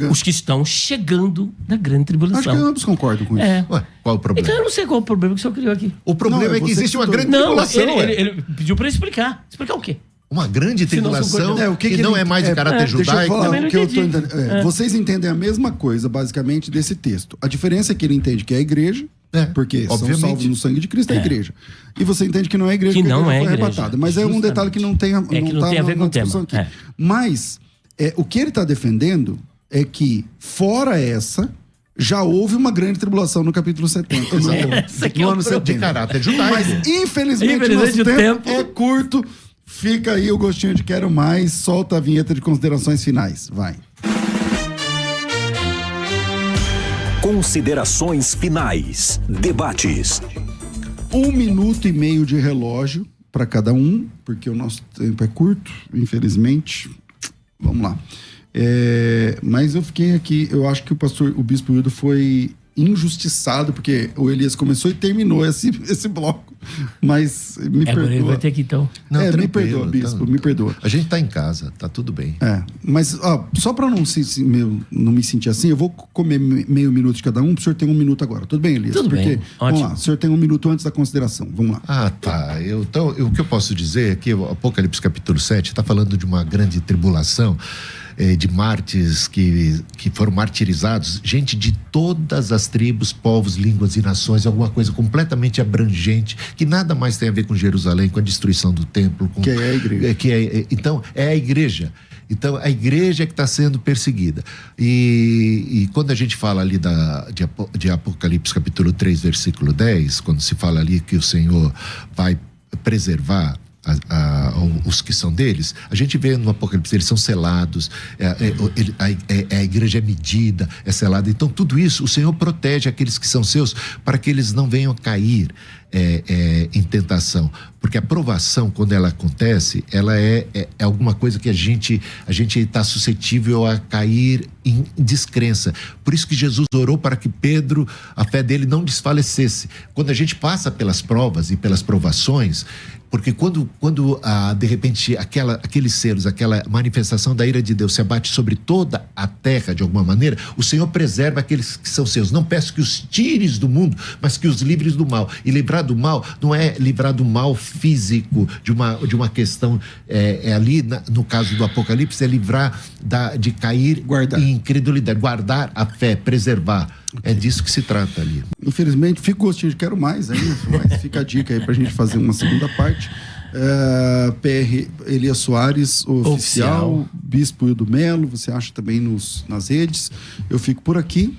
Os que estão chegando da grande tribulação. Acho que ambos concordam com isso. Ué, qual o problema? Então eu não sei qual o problema que o senhor criou aqui. O problema é que existe uma grande tribulação. Ele pediu para explicar. Explicar o quê? Uma grande tribulação que não é mais de caráter judaico. Deixa eu falar o que eu tô entendendo. Vocês entendem a mesma coisa, basicamente, desse texto. A diferença é que ele entende que é a igreja, porque obviamente. São salvos no sangue de Cristo, é a igreja. E você entende que não é a igreja, que não é a igreja igreja. Arrebatada. Mas é um detalhe que não tem a ver com o tema. Mas o que ele está defendendo é que, fora essa, já houve uma grande tribulação no capítulo 70. No ano 70. De caráter judaico. Mas, infelizmente nosso tempo é curto. Fica aí o gostinho de quero mais. Solta a vinheta de considerações finais. Vai. Considerações finais. Debates. 1 minuto e meio de relógio para cada um, porque o nosso tempo é curto, infelizmente. Vamos lá. Mas eu fiquei aqui, eu acho que o bispo Hildo foi injustiçado, porque o Elias começou e terminou esse bloco. Mas me perdoa. Agora ele vai ter que então. Me perdoa, bispo, me perdoa. A gente tá em casa, tá tudo bem. Mas só para não me sentir assim, eu vou comer meio minuto de cada um, o senhor tem 1 minuto agora. Tudo bem, Elias? Tudo bem, vamos lá, o senhor tem 1 minuto antes da consideração. Vamos lá. Tá. Então, o que eu posso dizer é que o Apocalipse capítulo 7 está falando de uma grande tribulação, de mártires que foram martirizados, gente de todas as tribos, povos, línguas e nações, alguma coisa completamente abrangente, que nada mais tem a ver com Jerusalém, com a destruição do templo. Que é a igreja. Então, é a igreja. Então, a igreja é que está sendo perseguida. E quando a gente fala ali de Apocalipse capítulo 3, versículo 10, quando se fala ali que o Senhor vai preservar os que são deles, a gente vê no Apocalipse, eles são selados, a igreja é medida, é selada. Então tudo isso, o Senhor protege aqueles que são seus, para que eles não venham cair em tentação, porque a provação, quando ela acontece, ela é alguma coisa que a gente está suscetível a cair em descrença. Por isso que Jesus orou para que Pedro, a fé dele não desfalecesse. Quando a gente passa pelas provas e pelas provações, Porque quando de repente, aqueles selos, aquela manifestação da ira de Deus se abate sobre toda a terra, de alguma maneira, o Senhor preserva aqueles que são seus. Não peço que os tires do mundo, mas que os livres do mal. E livrar do mal não é livrar do mal físico, de uma questão, ali, no caso do Apocalipse, é livrar de cair em incredulidade, guardar a fé, preservar. É disso que se trata ali. Infelizmente, fica o gostinho de quero mais ainda, mas fica a dica aí pra gente fazer uma segunda parte. PR Elias Soares, oficial, Bispo Hildo Melo, você acha também nas redes. Eu fico por aqui.